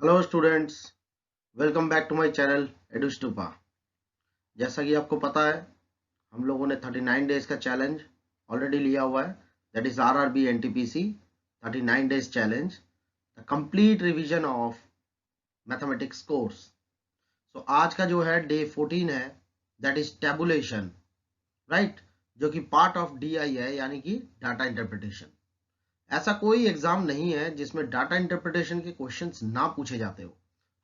Hello students, welcome back to my channel Edustupa. जैसा कि आपको पता है, हम लोगों ने 39 डेज का चैलेंज ऑलरेडी लिया हुआ है। That is RRB NTPC 39 days challenge, the complete revision of mathematics course. So आज का जो है डे 14 है, दैट इज टेबुलेशन, राइट, जो कि पार्ट ऑफ डीआई है, यानी कि डाटा इंटरप्रिटेशन। ऐसा कोई एग्जाम नहीं है जिसमें डाटा इंटरप्रिटेशन के क्वेश्चंस ना पूछे जाते हो।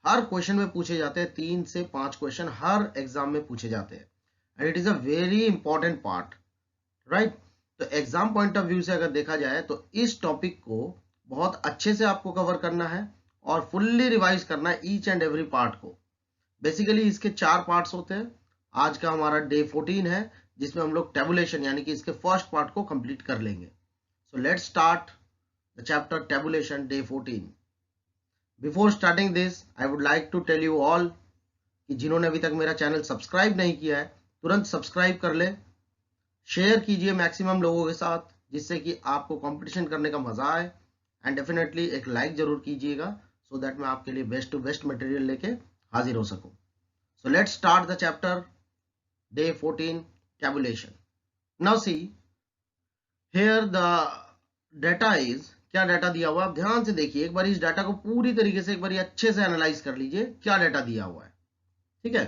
हर क्वेश्चन में पूछे जाते हैं, 3 से 5 क्वेश्चन हर एग्जाम में पूछे जाते हैं, and it is a very important part, right. तो एग्जाम पॉइंट ऑफ व्यू से अगर देखा जाए तो इस टॉपिक को बहुत अच्छे से आपको कवर करना है और फुल्ली रिवाइज करना है ईच एंड एवरी पार्ट को। बेसिकली इसके 4 पार्ट्स होते हैं। आज का हमारा डे 14 है, जिसमें हम लोग टेबुलेशन यानी कि इसके फर्स्ट पार्ट को कंप्लीट कर लेंगे। So let's start the chapter tabulation day 14. Before starting this, I would like to tell you all कि जिन्होंने अभी तक मेरा चैनल सब्सक्राइब नहीं किया है, तुरंत सब्सक्राइब कर ले, शेयर कीजिए मैक्सिमम लोगों के साथ, जिससे कि आपको कंपटीशन करने का मजा आए, एंड डेफिनेटली एक लाइक जरूर कीजिएगा, सो दैट मैं आपके लिए बेस्ट टू बेस्ट मटेरियल लेके हाजिर हो सकूं। So let's start the chapter day 14 tabulation. Now see, here the data is, क्या डाटा दिया हुआ है आप ध्यान से देखिए। एक बार इस डाटा को पूरी तरीके से एक बार अच्छे से एनालाइज कर लीजिए, क्या डाटा दिया हुआ है। ठीक है,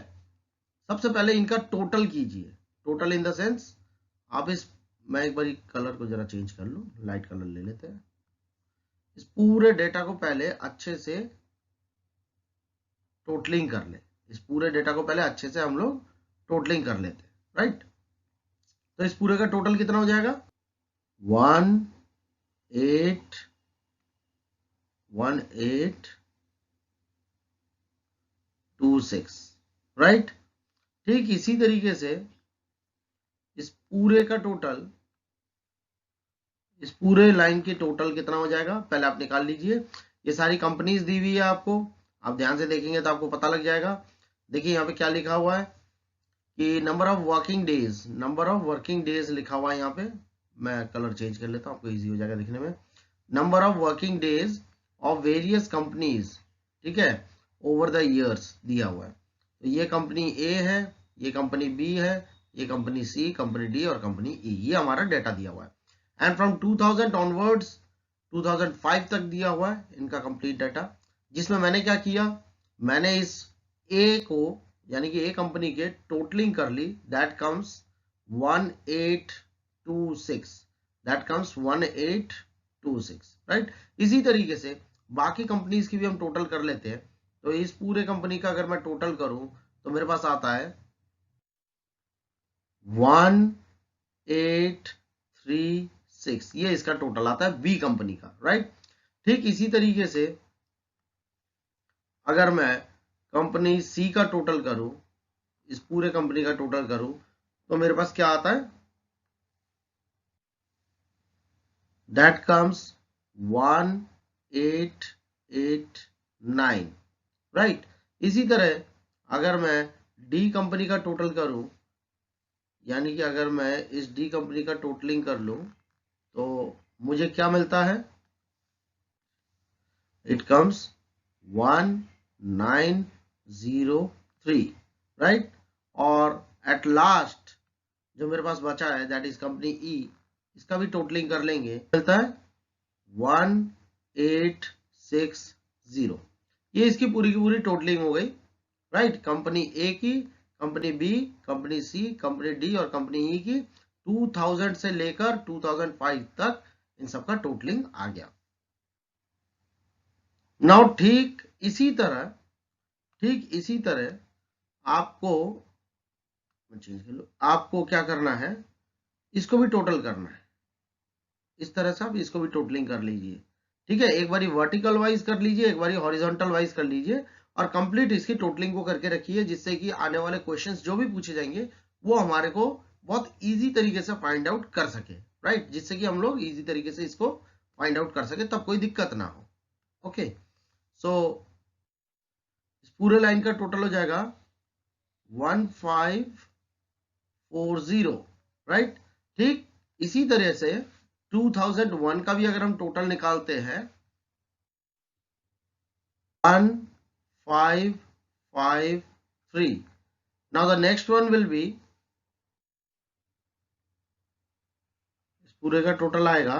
सबसे पहले इनका टोटल कीजिए। टोटल इन द सेंस, आप इस, मैं एक बार कलर को जरा चेंज कर लूं, लाइट कलर ले लेते हैं। इस पूरे डेटा को पहले अच्छे से टोटलिंग कर ले। इस पूरे डेटा को पहले अच्छे से हम लोग टोटलिंग कर लेते हैं, राइट। तो इस पूरे का टोटल कितना हो जाएगा? 1826, राइट। ठीक इसी तरीके से इस पूरे का टोटल, इस पूरे लाइन की टोटल कितना हो जाएगा पहले आप निकाल लीजिए। ये सारी कंपनीज दी हुई है आपको, आप ध्यान से देखेंगे तो आपको पता लग जाएगा। देखिए यहाँ पे क्या लिखा हुआ है कि number of working days, number of working days लिखा हुआ है यहाँ पे। मैं कलर चेंज कर लेता हूँ, आपको इजी हो जाएगा दिखने में। Number of working days of various companies, ठीक है, ओवर द ईयर्स दिया हुआ है। तो ये कंपनी ए है, ये कंपनी बी है, ये कंपनी सी, कंपनी डी और कंपनी ई, ये हमारा डेटा दिया हुआ है। एंड फ्रॉम 2000 ऑनवर्ड्स 2005 तक दिया हुआ है इनका कंप्लीट डाटा, जिसमें मैंने क्या किया, मैंने इस ए को यानी कि ए कंपनी के टोटलिंग कर ली। That comes 1826, that comes 1826, right. इसी तरीके से बाकी कंपनीज की भी हम टोटल कर लेते हैं। तो इस पूरे कंपनी का अगर मैं टोटल करूं तो मेरे पास आता है 1836, ये इसका टोटल आता है बी कंपनी का, राइट। ठीक इसी तरीके से अगर मैं कंपनी सी का टोटल करूं, इस पूरे कंपनी का टोटल करूं, तो मेरे पास क्या आता है, दैट कम्स 1889, राइट। इसी तरह अगर मैं डी कंपनी का टोटल करूं, यानी कि अगर मैं इस डी कंपनी का टोटलिंग कर लूं, तो मुझे क्या मिलता है, इट कम्स 1903, राइट। और एट लास्ट जो मेरे पास बचा है, दैट इज कंपनी ई, इसका भी टोटलिंग कर लेंगे, मिलता है 1860। ये इसकी पूरी की पूरी टोटलिंग हो गई, राइट। कंपनी ए की, कंपनी बी, कंपनी सी, कंपनी डी और कंपनी ई की 2000 से लेकर 2005 तक इन सबका टोटलिंग आ गया। नाउ ठीक इसी तरह आपको, मैं चेंज कर लूं, आपको क्या करना है, इसको भी टोटल करना है। इस तरह से आप इसको भी टोटलिंग कर लीजिए, ठीक है। एक बारी वर्टिकल वाइज कर लीजिए, एक बारी हॉरिजॉन्टल वाइज कर लीजिए, और कंप्लीट इसकी टोटलिंग को करके रखिए, जिससे कि आने वाले क्वेश्चंस जो भी पूछे जाएंगे वो हमारे को बहुत इजी तरीके से फाइंड आउट कर सके, राइट। जिससे कि हम लोग इजी तरीके से इसको फाइंड आउट कर सके, तब कोई दिक्कत ना हो। ओके, सो इस पूरे लाइन का टोटल हो जाएगा 1540, राइट। ठीक इसी तरह से 2001 का भी अगर हम टोटल निकालते हैं, 1553. Now the next one will be, इस पूरे का टोटल आएगा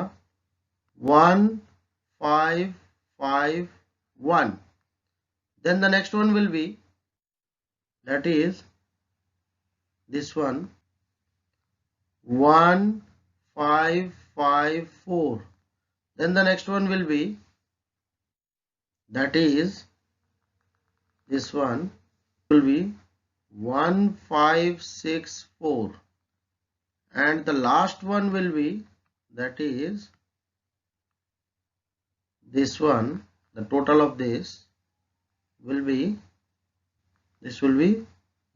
1551. Then the next one will be, that is this one, 1554. Then the next one will be, that is this one, will be 1564. And the last one will be, that is this one. The total of this will be, this will be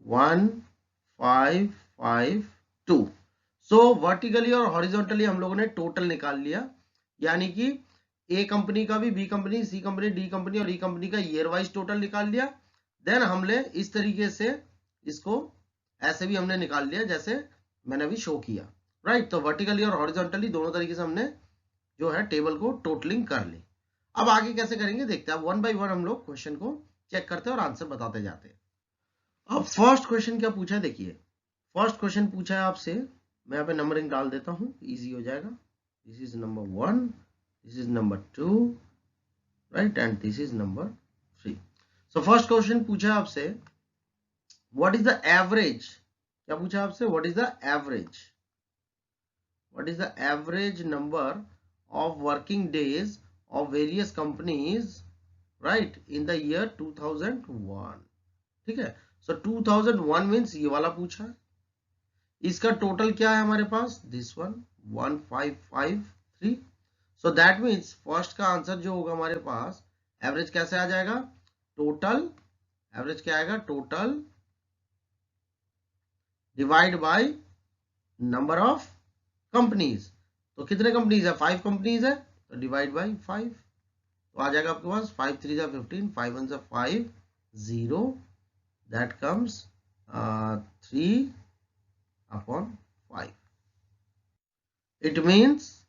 1552. So vertically और horizontally हम लोगों ने total निकाल लिया, यानी कि ए company का भी, बी कंपनी, सी कंपनी, डी कंपनी और ई कंपनी का ईयर वाइज टोटल निकाल लिया। देन हमने इस तरीके से इसको ऐसे भी हमने निकाल लिया जैसे मैंने अभी शो किया, राइट। तो वर्टिकली और हॉरिजॉन्टली दोनों तरीके से हमने जो है टेबल को टोटलिंग कर ली। अब आगे कैसे करेंगे देखते हैं। अब वन बाय वन हम लोग क्वेश्चन को चेक करते हैं और आंसर बताते जाते हैं। अब फर्स्ट क्वेश्चन क्या पूछा है देखिए। फर्स्ट क्वेश्चन पूछा है आपसे, मैं यहाँ पे नंबरिंग डाल देता हूँ, इजी हो जाएगा। This is number 1, this is number 2, right, and this is number 3। So first question पूछा है आपसे, व्हाट इज द एवरेज, क्या पूछा है आपसे, what is the average, what is the average number of working days of various companies, right, in the year 2001। ठीक है, सो 2001 means ये वाला पूछा है। इसका टोटल क्या है हमारे पास, this one 1553। So that means first का आंसर जो होगा हमारे पास, एवरेज कैसे आ जाएगा, टोटल, एवरेज क्या आएगा, total divide by number of companies. तो कितने कंपनीज है, 5 कंपनीज है, तो डिवाइड बाय 5, तो आ जाएगा आपके पास 5 3 जा 15, 5 1 जा 5, 0, दैट कम्स 3/5। इट मीन्स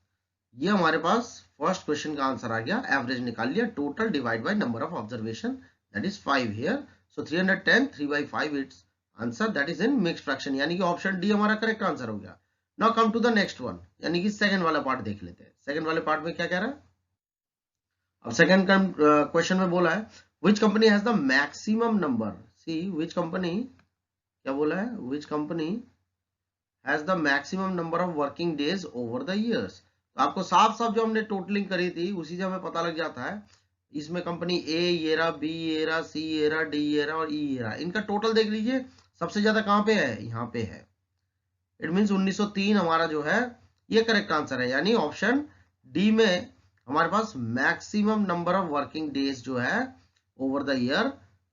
ये हमारे पास फर्स्ट क्वेश्चन का आंसर आ गया, एवरेज निकाल लिया, total divide by number of observation, that is 5 here. So 310 3/5 it's answer, that is in mixed fraction, यानी कि ऑप्शन डी हमारा करेक्ट आंसर हो गया। Now come to the next one, यानी कि सेकंड वाला पार्ट देख लेते हैं। सेकंड वाले पार्ट में क्या कह रहा है, अब सेकंड क्वेश्चन में बोला है, which company has the maximum number, see which company, क्या बोला है, which company has the maximum number of working days over the years. तो आपको साफ साफ जो हमने टोटलिंग करी थी उसी से हमें पता लग जाता है, इसमें कंपनी ए ये रहा, बी ये रहा, सी ये रहा, डी ये रहा और ई ये रहा, इनका टोटल देख लीजिए, सबसे ज्यादा कहां पे है, यहाँ पे है। इट मीन्स 1903 हमारा जो है ये करेक्ट आंसर है, यानी ऑप्शन डी में हमारे पास maximum number of working days जो है ओवर द ईयर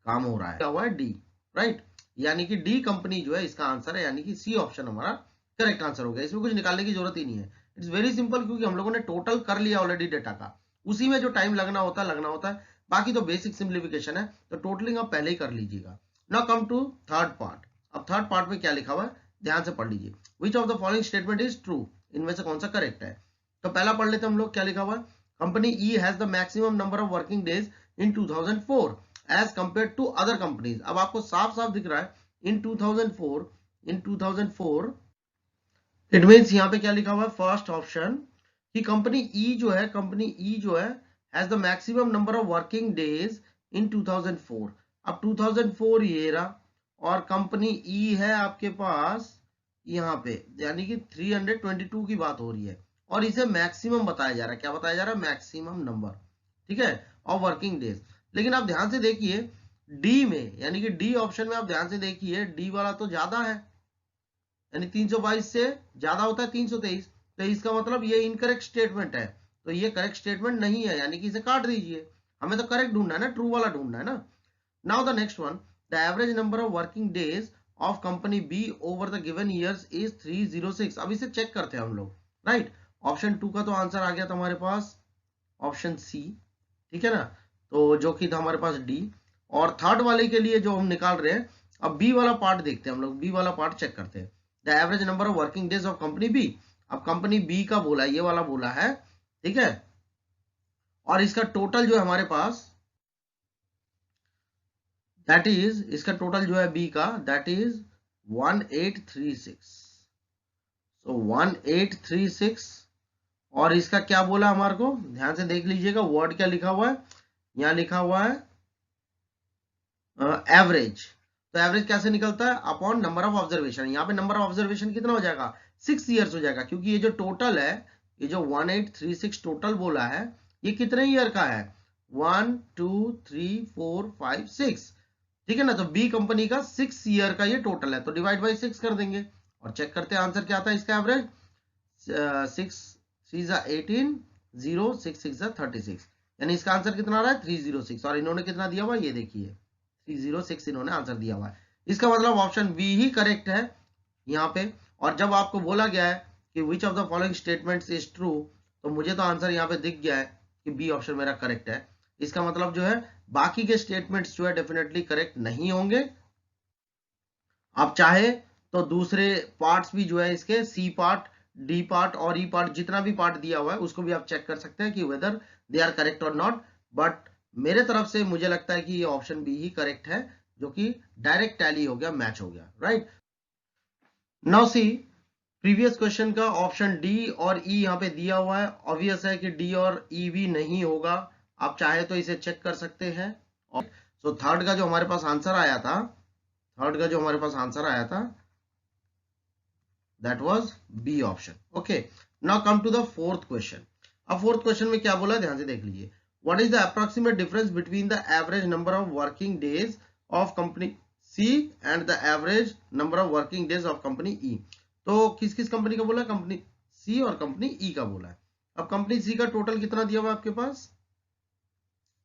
काम हो रहा है, क्या हुआ है, डी, राइट, यानी कि डी कंपनी जो है इसका आंसर है, यानी कि सी ऑप्शन हमारा करेक्ट आंसर हो गया। इसमें कुछ निकालने की जरूरत ही नहीं है, इट्स वेरी सिंपल, क्योंकि हम लोगों ने टोटल कर लिया ऑलरेडी डेटा का, उसी में जो टाइम लगना होता है, बाकी तो बेसिक सिंप्लीफिकेशन है, तो टोटलिंग आप पहले ही कर लीजिएगा। Now come to third part. अब थर्ड पार्ट में क्या लिखा हुआ है ध्यान से पढ़ लीजिए, which of the following statement is true, इनमें से कौन सा करेक्ट है। तो पहला पढ़ लेते हैं हम लोग, क्या लिखा हुआ है, company E has the maximum number of working days in 2004 as compare to other companies. अब आपको साफ साफ दिख रहा है इन 2004 इट मीन्स यहाँ पे क्या लिखा हुआ है, फर्स्ट ऑप्शन, कि कंपनी ई जो है, कंपनी ई जो है has the maximum number of working days in 2004। अब 2004 ये रहा, और कंपनी ई है आपके पास यहाँ पे, यानी कि 322 की बात हो रही है, और इसे मैक्सिमम बताया जा रहा है, क्या बताया जा रहा है, मैक्सिमम नंबर, ठीक है, ऑफ वर्किंग डेज। लेकिन आप ध्यान से देखिए डी में, यानी कि डी ऑप्शन में आप ध्यान से देखिए, डी वाला तो ज्यादा है, यानी 322 से ज्यादा होता है 323, तो इसका मतलब ये इनकरेक्ट स्टेटमेंट है, तो ये करेक्ट स्टेटमेंट नहीं है, यानी कि इसे काट दीजिए, हमें तो करेक्ट ढूंढना है ना, ट्रू वाला ढूंढना है ना। Now the next one, the average number of working days of company B over the given years is 306। अब इसे चेक करते हैं हम लोग, राइट। ऑप्शन 2 का तो आंसर आ गया था हमारे पास, ऑप्शन सी, ठीक है ना, तो जो कि था हमारे पास डी, और थर्ड वाले के लिए जो हम निकाल रहे हैं, अब बी वाला पार्ट देखते हैं हम लोग, बी वाला पार्ट चेक करते हैं, the average number of working days of company B. अब कंपनी बी का बोला है, ये वाला बोला है, ठीक है, और इसका टोटल जो है हमारे पास दैट इज, इसका टोटल जो है बी का, दैट इज 1836। सो 1836, और इसका क्या बोला हमारे को, ध्यान से देख लीजिएगा वर्ड क्या लिखा हुआ है, यहाँ लिखा हुआ है एवरेज। तो एवरेज कैसे निकलता है, अपॉन नंबर ऑफ ऑब्जर्वेशन। यहाँ पे नंबर ऑफ ऑब्जर्वेशन कितना हो जाएगा, 6 ईयर्स हो जाएगा, क्योंकि ये जो टोटल है, ये जो 1836 टोटल बोला है, ये कितने ईयर का है, 1 2 3 4 5 6, ठीक है ना। तो बी कंपनी का 6 ईयर का ये टोटल है, तो डिवाइड बाई 6 कर देंगे और चेक करते हैं आंसर क्या आता है इसका एवरेज। 6 3 जा 18, 0 6 6 जा 36, यानी इसका आंसर कितना आ रहा है 306। और इन्होंने कितना दिया हुआ ये देखिए 306 इन्होंने आंसर दिया हुआ है। इसका मतलब ऑप्शन बी ही करेक्ट है यहाँ पे। और जब आपको बोला गया है कि विच of the following statements is true, तो मुझे तो आंसर यहाँ पे दिख गया है कि बी ऑप्शन मेरा करेक्ट है। इसका मतलब जो है बाकी के स्टेटमेंट्स जो है डेफिनेटली करेक्ट नहीं होंगे। आप चाहे तो दूसरे पार्ट्स भी जो है इसके, सी पार्ट, डी पार्ट और ई पार्ट, जितना भी पार्ट दिया हुआ है उसको भी आप चेक कर सकते हैं कि वेदर दे आर करेक्ट और नॉट। बट मेरे तरफ से मुझे लगता है कि ये ऑप्शन बी ही करेक्ट है, जो कि डायरेक्ट टैली हो गया, मैच हो गया, right. Now see previous question का ऑप्शन डी और ई यहाँ पे दिया हुआ है। ऑब्वियस है कि डी और ई भी नहीं होगा, आप चाहे तो इसे चेक कर सकते हैं। और सो थर्ड का जो हमारे पास आंसर आया था, थर्ड का जो हमारे पास आंसर आया था, that was B option. Okay, now come to the fourth question. अब फोर्थ क्वेश्चन में क्या बोला, ध्यान से देख लीजिए। What is the approximate difference between the average number of working days of company C and the average number of working days of company E. तो किस किस कंपनी का बोला, कंपनी सी और कंपनी ई का बोला है। अब कंपनी सी का टोटल कितना दिया हुआ है आपके पास,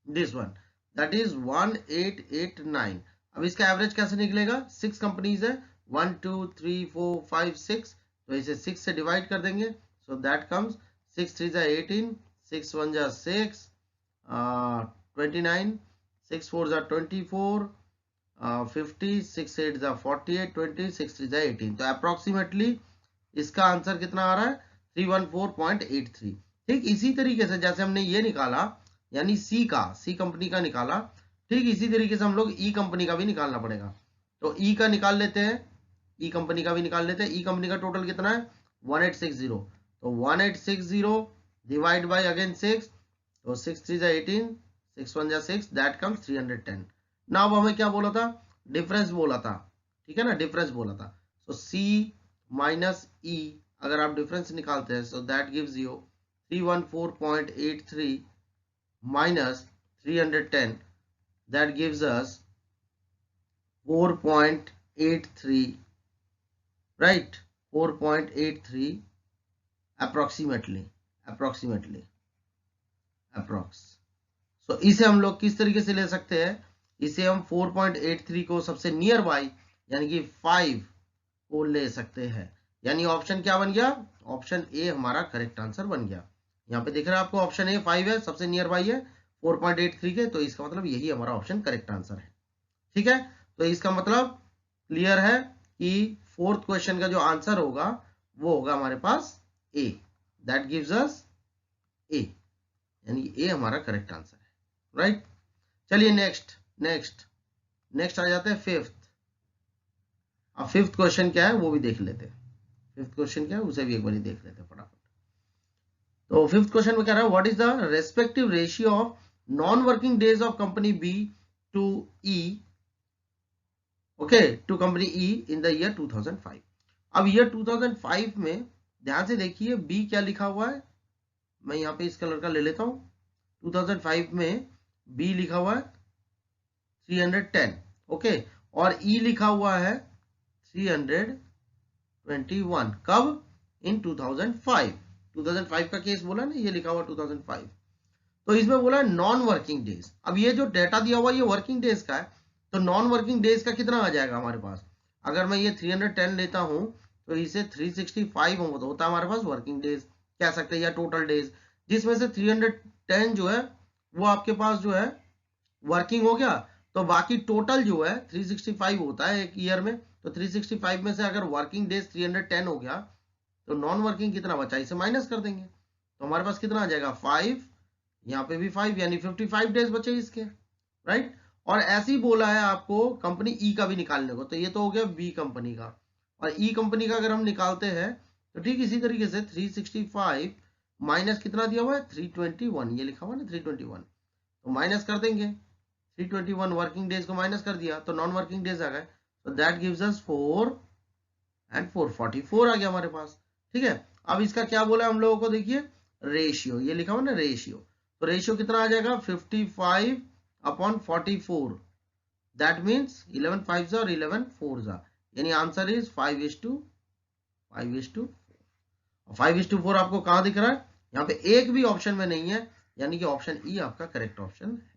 दिस वन, दैट इज 1889। अब इसका एवरेज कैसे निकलेगा, 6 कंपनीज है, 1 2 3 4 5 6, तो इसे 6 से डिवाइड कर देंगे। सो दैट कम्स 6 3 जा 18, 6 1 जा 6 29, 6 4 जा 24, 50, 6 8 जा 48, 20, 6 3 जा 18। तो अप्रोक्सीमेटली इसका आंसर कितना आ रहा है 314.83। ठीक इसी तरीके से जैसे हमने ये निकाला, यानी सी का, सी कंपनी का निकाला, ठीक इसी तरीके से हम लोग ई कंपनी का भी निकालना पड़ेगा। तो ई का निकाल लेते हैं, ई कंपनी का भी निकाल लेते हैं। ई कंपनी का टोटल कितना है 1860, तो 1860 डिवाइड बाय अगेन 6, तो 6 3 जा 18, 6 1 जा 6, दैट कम्स 310। ना अब हमें क्या बोला था, डिफरेंस बोला था, ठीक है ना, डिफरेंस बोला था। सो सी माइनस ई, अगर आप डिफरेंस निकालते हैं, so that gives you 314.83 minus 310, that gives us 4.83, right, 4.83 approximately, approx। so इसे हम लोग किस तरीके से ले सकते हैं, इसे हम 4.83 को सबसे नियर बाई यानी कि 5 को ले सकते हैं। यानी ऑप्शन क्या बन गया, ऑप्शन ए हमारा करेक्ट आंसर बन गया। यहाँ पे दिख रहा है आपको ऑप्शन ए 5 है, सबसे नियर बाई है 4.83 के, तो इसका मतलब यही हमारा ऑप्शन करेक्ट आंसर है। ठीक है, तो इसका मतलब क्लियर है कि फोर्थ क्वेश्चन का जो आंसर होगा वो होगा हमारे पास ए, दैट गिव्स अस ए, यानी ए हमारा करेक्ट आंसर है, राइट। चलिए नेक्स्ट नेक्स्ट नेक्स्ट आ जाते हैं फिफ्थ। अब फिफ्थ क्वेश्चन क्या है वो भी देख लेते हैं, फिफ्थ क्वेश्चन क्या है उसे भी एक बार देख लेते हैं फटाफट। तो फिफ्थ क्वेश्चन में कह रहा है what is the respective ratio of non working days of company B to E, okay, to company E in the year 2005। अब ईयर 2005 में ध्यान से देखिए बी क्या लिखा हुआ है, मैं यहाँ पे इस कलर का ले लेता हूं। 2005 में बी लिखा हुआ है 310, ओके, और ई लिखा हुआ है 321। कब, इन 2005, 2005 का केस बोला ना, ये लिखा हुआ 2005। तो इसमें बोला नॉन वर्किंग डेज। अब ये जो डेटा दिया हुआ ये वर्किंग डेज का है, तो नॉन वर्किंग डेज का कितना आ जाएगा हमारे पास, अगर मैं ये 310 लेता हूं तो इसे 365 होता है हमारे पास वर्किंग डेज कह सकते हैं, या टोटल डेज, जिसमें से 310 जो है वो आपके पास जो है वर्किंग हो गया, तो बाकी टोटल जो है 365 होता है एक ईयर में। तो 365 में से अगर वर्किंग डेज 310 हो गया तो नॉन वर्किंग कितना बचा, इसे माइनस कर देंगे, तो हमारे पास कितना आ जाएगा 5, यहाँ पे भी 5, यानी 55 डेज बचे इसके, राइट। और ऐसे ही बोला है आपको कंपनी ई का भी निकालने को, तो ये तो हो गया बी कंपनी का, और ई कंपनी का अगर हम निकालते हैं तो ठीक इसी तरीके से 365 माइनस कितना दिया हुआ है 321, ये लिखा हुआ है ना 321, तो माइनस कर देंगे 321 वर्किंग डेज को माइनस कर दिया तो नॉन वर्किंग डेज आ गए, तो दैट गिव्स अस 4 एंड 444 आ गया हमारे पास। ठीक है, अब इसका क्या बोला हम लोगों को, देखिए रेशियो, ये लिखा हुआ ना रेशियो, तो रेशियो कितना आ जाएगा 55 अपॉन 44, दैट मीन्स 11 5 और 11 4, यानी आंसर इज 5:4। 5:4 आपको कहां दिख रहा है, यहाँ पे एक भी ऑप्शन में नहीं है, यानी कि ऑप्शन ई आपका करेक्ट ऑप्शन है,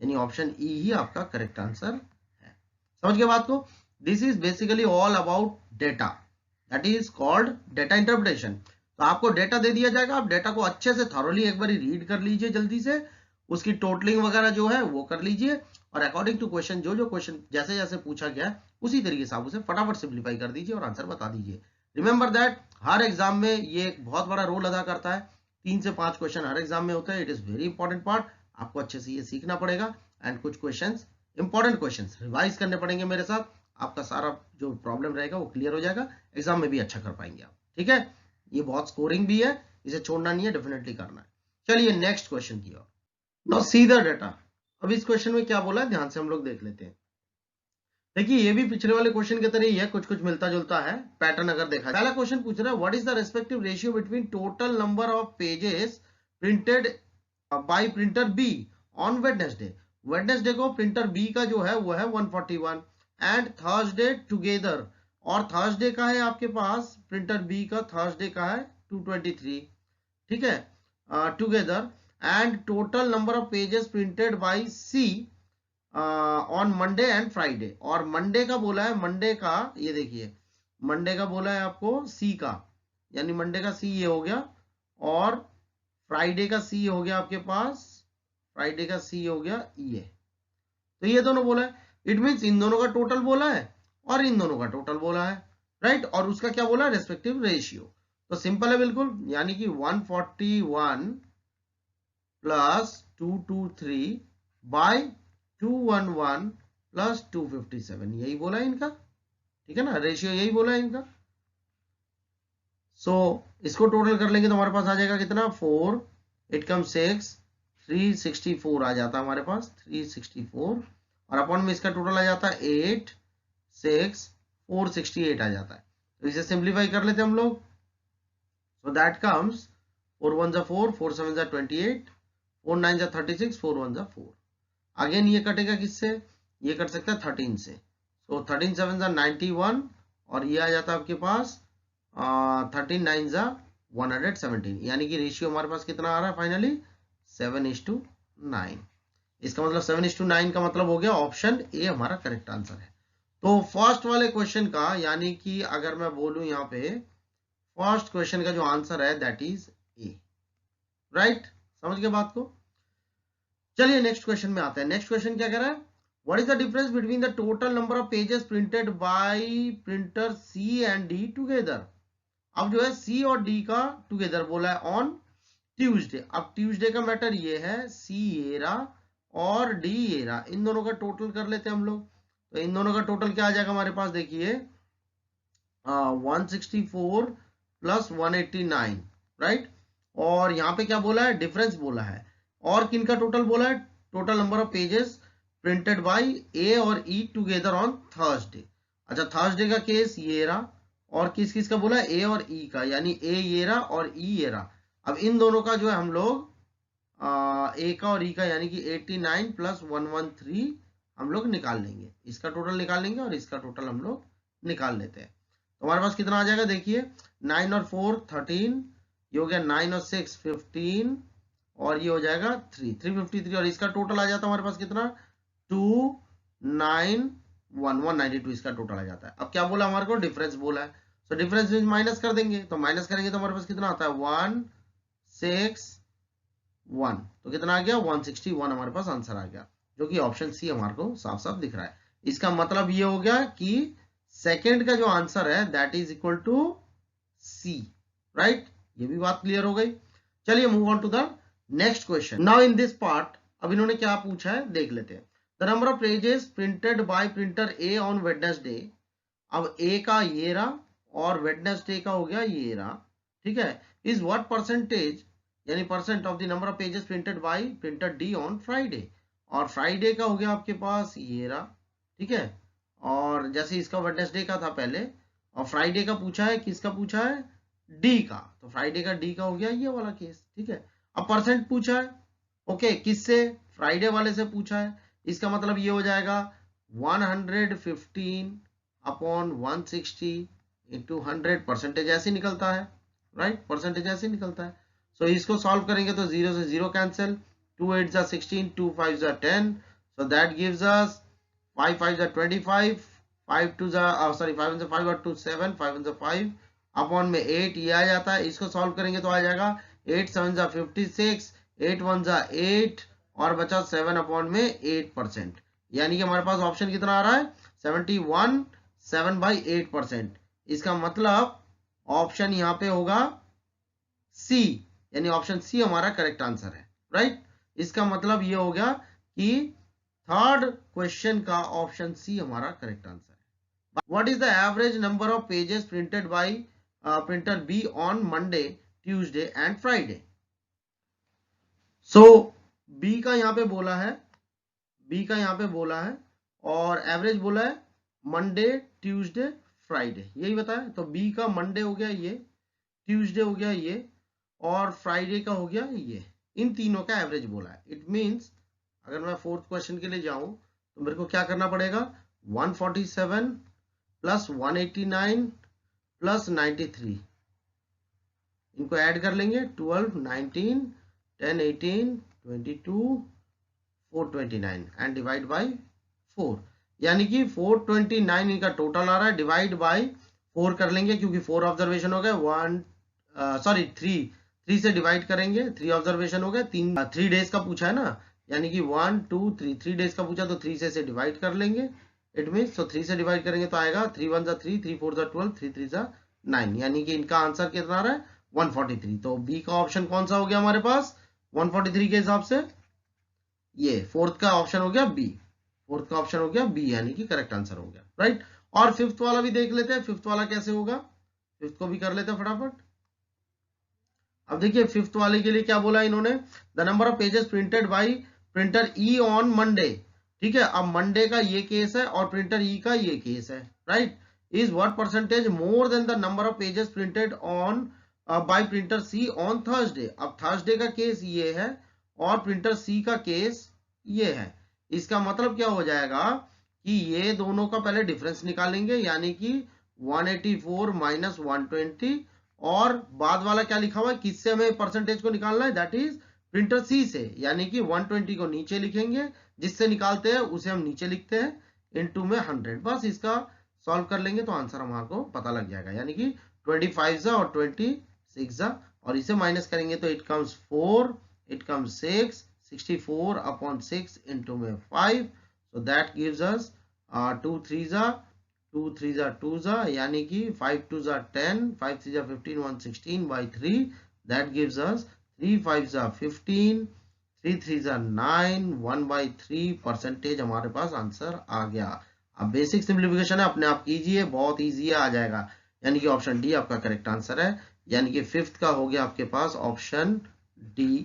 यानी ऑप्शन ई ही आपका करेक्ट आंसर है। समझ गए बात को। This is basically all about data, that is called data interpretation. तो आपको डेटा दे दिया जाएगा, आप डेटा को अच्छे से थॉरोली एक बार रीड कर लीजिए, जल्दी से उसकी टोटलिंग वगैरह जो है वो कर लीजिए, और अकॉर्डिंग टू क्वेश्चन जो क्वेश्चन जैसे जैसे पूछा गया उसी तरीके से आप उसे फटाफट सिंप्लीफाई कर दीजिए और आंसर बता दीजिए। रिमेंबर दैट हर एग्जाम में ये एक बहुत बड़ा रोल अदा करता है, 3 से 5 क्वेश्चन हर एग्जाम में होते हैं, it is very important part, आपको अच्छे से ये सीखना पड़ेगा, एंड कुछ क्वेश्चंस इंपॉर्टेंट क्वेश्चंस रिवाइज करने पड़ेंगे मेरे साथ, आपका सारा जो प्रॉब्लम रहेगा वो क्लियर हो जाएगा, एग्जाम में भी अच्छा कर पाएंगे आप। ठीक है, ये बहुत स्कोरिंग भी है, इसे छोड़ना नहीं है, डेफिनेटली करना है। चलिए नेक्स्ट क्वेश्चन की ओर। Now see the data. अब इस क्वेश्चन में क्या बोला है ध्यान से हम लोग देख लेते हैं। देखिए ये भी पिछले वाले क्वेश्चन की तरह ही है, कुछ कुछ मिलता जुलता है पैटर्न अगर देखा। पहला क्वेश्चन पूछ रहा है what is the respective ratio between total number of pages printed by printer B on Wednesday. Wednesday को प्रिंटर बी का जो है वो है 141 एंड थर्सडे टुगेदर, और थर्सडे का है आपके पास प्रिंटर बी का थर्सडे का है 223, ठीक है, together, and total number of pages printed by C on Monday and Friday. और मंडे का बोला है, मंडे का ये देखिए मंडे का बोला है आपको सी का, यानी मंडे का सी ये हो गया, और फ्राइडे का सी हो गया आपके पास, फ्राइडे का सी हो गया ये, तो ये दोनों बोला है, इट मीन्स इन दोनों का टोटल बोला है और इन दोनों का टोटल बोला है, राइट, और उसका क्या बोला है रेस्पेक्टिव रेशियो। तो सिंपल है बिल्कुल, यानी कि 141 प्लस 223 बाय 211 प्लस 257, यही बोला है इनका, ठीक है ना, रेशियो यही बोला है इनका। सो इसको टोटल कर लेंगे तो हमारे पास आ जाएगा कितना 4, 8 कम 6, 364 आ जाता है हमारे पास 364, और अपॉन में इसका टोटल आ जाता है 8 6 468 आ जाता है। तो इसे सिंप्लीफाई कर लेते हैं हम लोग, सो दैट कम्स 4 1 4, 4 7 28, 4 9 36, 4 1 4। अगेन ये कटेगा किससे, ये कट सकता है 13 से, तो 13 7 91, और ये आ जाता है आपके पास 13 9 117, यानी कि रेशियो हमारे पास कितना आ रहा है फाइनली 7:9। इसका मतलब 7:9 का मतलब हो गया ऑप्शन ए हमारा करेक्ट आंसर है। तो फर्स्ट वाले क्वेश्चन का, यानी कि अगर मैं बोलूं यहाँ पे फर्स्ट क्वेश्चन का जो आंसर है दैट इज ए, राइट, समझ गए बात को। चलिए नेक्स्ट क्वेश्चन में आते हैं। नेक्स्ट क्वेश्चन क्या कह रहा है, what is the difference between the total number of pages printed by printer C and D together. अब जो है सी और डी का टुगेदर बोला है ऑन ट्यूसडे। अब ट्यूसडे का मैटर ये है सी एरा और डी एरा, इन दोनों का टोटल कर लेते हैं हम लोग। तो इन दोनों का टोटल क्या आ जाएगा हमारे पास, देखिए 164 प्लस 189, राइट, और यहाँ पे क्या बोला है डिफरेंस बोला है, और किन का टोटल बोला है, total number of pages printed by A और ई टुगेदर ऑन थर्सडे। अच्छा थर्सडे का केस ये रहा, और किस किस का बोला है ए और ई का, यानी ए ये रहा और ई ये रहा। अब इन दोनों का जो है हम लोग ए का और ई का, यानी कि 89 प्लस 113 हम लोग निकाल लेंगे, इसका टोटल निकाल लेंगे और इसका टोटल हम लोग निकाल लेते हैं। तो हमारे पास कितना आ जाएगा, देखिए 9 और 4 13, ये हो गया 9 और 6 15, और ये हो जाएगा 353, और इसका टोटल आ जाता है हमारे पास कितना 29192, इसका टोटल आ जाता है। अब क्या बोला हमारे को, डिफरेंस बोला है, तो डिफरेंस माइनस कर देंगे, तो माइनस करेंगे तो हमारे पास कितना आता है 161, तो कितना आ गया 161 हमारे पास आंसर आ गया, जो कि ऑप्शन सी हमारे को साफ साफ दिख रहा है। इसका मतलब ये हो गया कि सेकेंड का जो आंसर है that is equal to C, right, ये भी बात क्लियर हो गई। चलिए move on to the next question. Now in this part, अब इन्होंने क्या पूछा है देख लेते हैं। The number of pages printed by printer A on Wednesday. अब ए का ये रहा और वेडनेसडे का हो गया ये रहा, ठीक है। इज व्हाट परसेंटेज, यानी percent of the number of pages printed by printer D on Friday. और फ्राइडे का हो गया आपके पास ये रहा, ठीक है। और जैसे इसका वेडनेसडे का था पहले, और फ्राइडे का पूछा है, किसका पूछा है, डी का, तो फ्राइडे का डी का हो गया ये वाला केस, ठीक है। अब परसेंट पूछा है, ओके, किससे, फ्राइडे वाले से पूछा है। इसका मतलब ये हो जाएगा 115 अपॉन 160 इंटू 100, परसेंटेज ऐसे निकलता है, राइट, परसेंटेज ऐसे निकलता है। सो इसको सॉल्व करेंगे तो 0 से 0 कैंसिल, 2 8 जा 16, 2 5 जा 10, सो दैट गिव्स अस 5 5 जा 25, 5 2 जा सॉरी 5 1 जा 5 और 2 7, 5 1 जा 5 अपॉन में 8 ये आ जाता है। इसको सॉल्व करेंगे तो आ जाएगा 8 7 जा 56, 8 1 जा 8 और बचा 7 अपॉन में 8%, यानी कि हमारे पास ऑप्शन कितना आ रहा है 71 7/8%। इसका मतलब ऑप्शन यहाँ पे होगा सी, यानी ऑप्शन सी हमारा करेक्ट आंसर है, राइट। इसका मतलब ये हो गया कि थर्ड क्वेश्चन का ऑप्शन सी हमारा करेक्ट आंसर है। What is the average number of pages printed by printer B on Monday, Tuesday and Friday. So B का यहाँ पे बोला है, बी का यहाँ पे बोला है और एवरेज बोला है मंडे, ट्यूसडे, फ्राइडे, यही बताया। तो बी का मंडे हो गया ये, ट्यूसडे हो गया ये और फ्राइडे का हो गया ये, इन तीनों का एवरेज बोला है। इट मींस अगर मैं फोर्थ क्वेश्चन के लिए जाऊं तो मेरे को क्या करना पड़ेगा, 147 प्लस 189 प्लस 93, इनको ऐड कर लेंगे, 12 19 10 18 22 429 एंड डिवाइड बाय 4, यानी कि 429 इनका टोटल आ रहा है, डिवाइड बाय 4 कर लेंगे क्योंकि 4 ऑब्जर्वेशन हो गए, 3 से डिवाइड करेंगे, 3 ऑब्जर्वेशन हो गए, 3 डेज का पूछा है ना, यानी कि 1 2 3 डेज का पूछा तो 3 से डिवाइड कर लेंगे। इट मीन सो 3 से डिवाइड करेंगे तो आएगा 3 1 जा 3, 3 4 जा 12, 3 3 जा 9, यानी कि इनका आंसर कितना आ रहा है 143। तो बी का ऑप्शन कौन सा हो गया हमारे पास 143 के हिसाब से, ये फोर्थ का ऑप्शन हो गया बी, फोर्थ का ऑप्शन हो गया बी, यानी कि करेक्ट आंसर हो गया, राइट। और फिफ्थ वाला भी देख लेते हैं, फिफ्थ वाला कैसे होगा, फिफ्थ को भी कर लेते हैं फटाफट। अब देखिए फिफ्थ वाले के लिए क्या बोला इन्होंने, the number of pages printed by printer E on Monday, ठीक है। अब मंडे का ये केस है और प्रिंटर ई का ये केस है, right. Is what percentage more than the number of pages printed on by printer C on Thursday. अब थर्सडे का केस ये है और प्रिंटर सी का केस ये है। इसका मतलब क्या हो जाएगा कि ये दोनों का पहले डिफरेंस निकालेंगे, यानी कि 184 माइनस 120, और बाद वाला क्या लिखा हुआ है, किससे हमें परसेंटेज को निकालना है, दैट इज प्रिंटर सी से, यानी कि 120 को नीचे लिखेंगे, जिससे निकालते हैं उसे हम नीचे लिखते हैं, इनटू में 100, बस इसका सॉल्व कर लेंगे तो आंसर हमारे पता लग जाएगा, यानी कि 25 जा और 26 जा, और इसे माइनस करेंगे तो it comes 4, it comes 6, 64 upon 6 into में 5, सो दैट गिव्स अस 2 3 जा 2 3 जा 2 जा, यानी कि 5 2 जा 10, 5 3 जा 15, 116 by 3, that gives us 3 5 जा 15, 3 3 जा 9, 1/3 परसेंटेज हमारे पास आंसर आ गया। अब बेसिक सिंप्लीफिकेशन है, अपने आप कीजिए, बहुत इजी आ जाएगा, यानी कि ऑप्शन डी आपका करेक्ट आंसर है, यानी कि फिफ्थ का हो गया आपके पास option D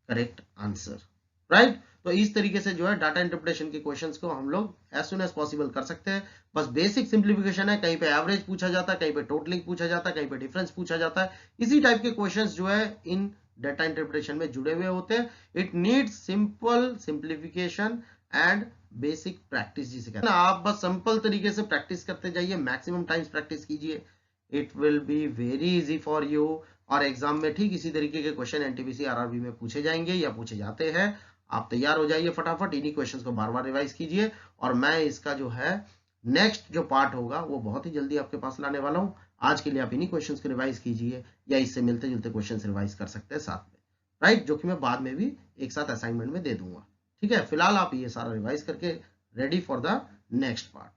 correct answer, right. तो इस तरीके से जो है डाटा इंटरप्रिटेशन के क्वेश्चंस को हम लोग एज सुन एज पॉसिबल कर सकते हैं। बस बेसिक सिंप्लीफिकेशन है, कहीं पे एवरेज पूछा जाता है, कहीं पे टोटलिंग पूछा जाता है, कहीं पे डिफरेंस पूछा जाता है, इसी टाइप के क्वेश्चंस जो है इन डाटा इंटरप्रिटेशन में जुड़े हुए होते हैं। It needs simple simplification and basic practice, जिसे कहते हैं। आप बस सिंपल तरीके से प्रैक्टिस करते जाइए, मैक्सिमम टाइम्स प्रैक्टिस कीजिए, it will be very easy for you. और एग्जाम में ठीक इसी तरीके के क्वेश्चन एनटीपीसी आरआरबी में पूछे जाएंगे या पूछे जाते हैं। आप तैयार हो जाइए फटाफट, इन्हीं क्वेश्चंस को बार बार रिवाइज कीजिए, और मैं इसका जो है नेक्स्ट जो पार्ट होगा वो बहुत ही जल्दी आपके पास लाने वाला हूं। आज के लिए आप इन्हीं क्वेश्चंस को रिवाइज कीजिए, या इससे मिलते जुलते क्वेश्चंस रिवाइज कर सकते हैं साथ में, राइट, जो कि मैं बाद में भी एक साथ असाइनमेंट में दे दूंगा, ठीक है। फिलहाल आप ये सारा रिवाइज करके ready for the next part.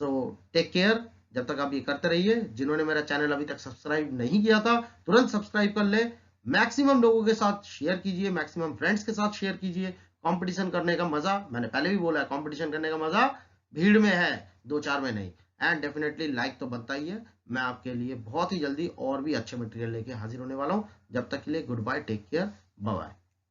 So take care, जब तक आप ये करते रहिए। जिन्होंने मेरा चैनल अभी तक सब्सक्राइब नहीं किया था तुरंत सब्सक्राइब कर ले, मैक्सिमम लोगों के साथ शेयर कीजिए, मैक्सिमम फ्रेंड्स के साथ शेयर कीजिए, कंपटीशन करने का मजा, मैंने पहले भी बोला है, कंपटीशन करने का मजा भीड़ में है, 2-4 में नहीं। एंड डेफिनेटली लाइक तो बनता ही है। मैं आपके लिए बहुत ही जल्दी और भी अच्छे मटेरियल लेके हाजिर होने वाला हूँ। जब तक के लिए goodbye, take care, bye bye.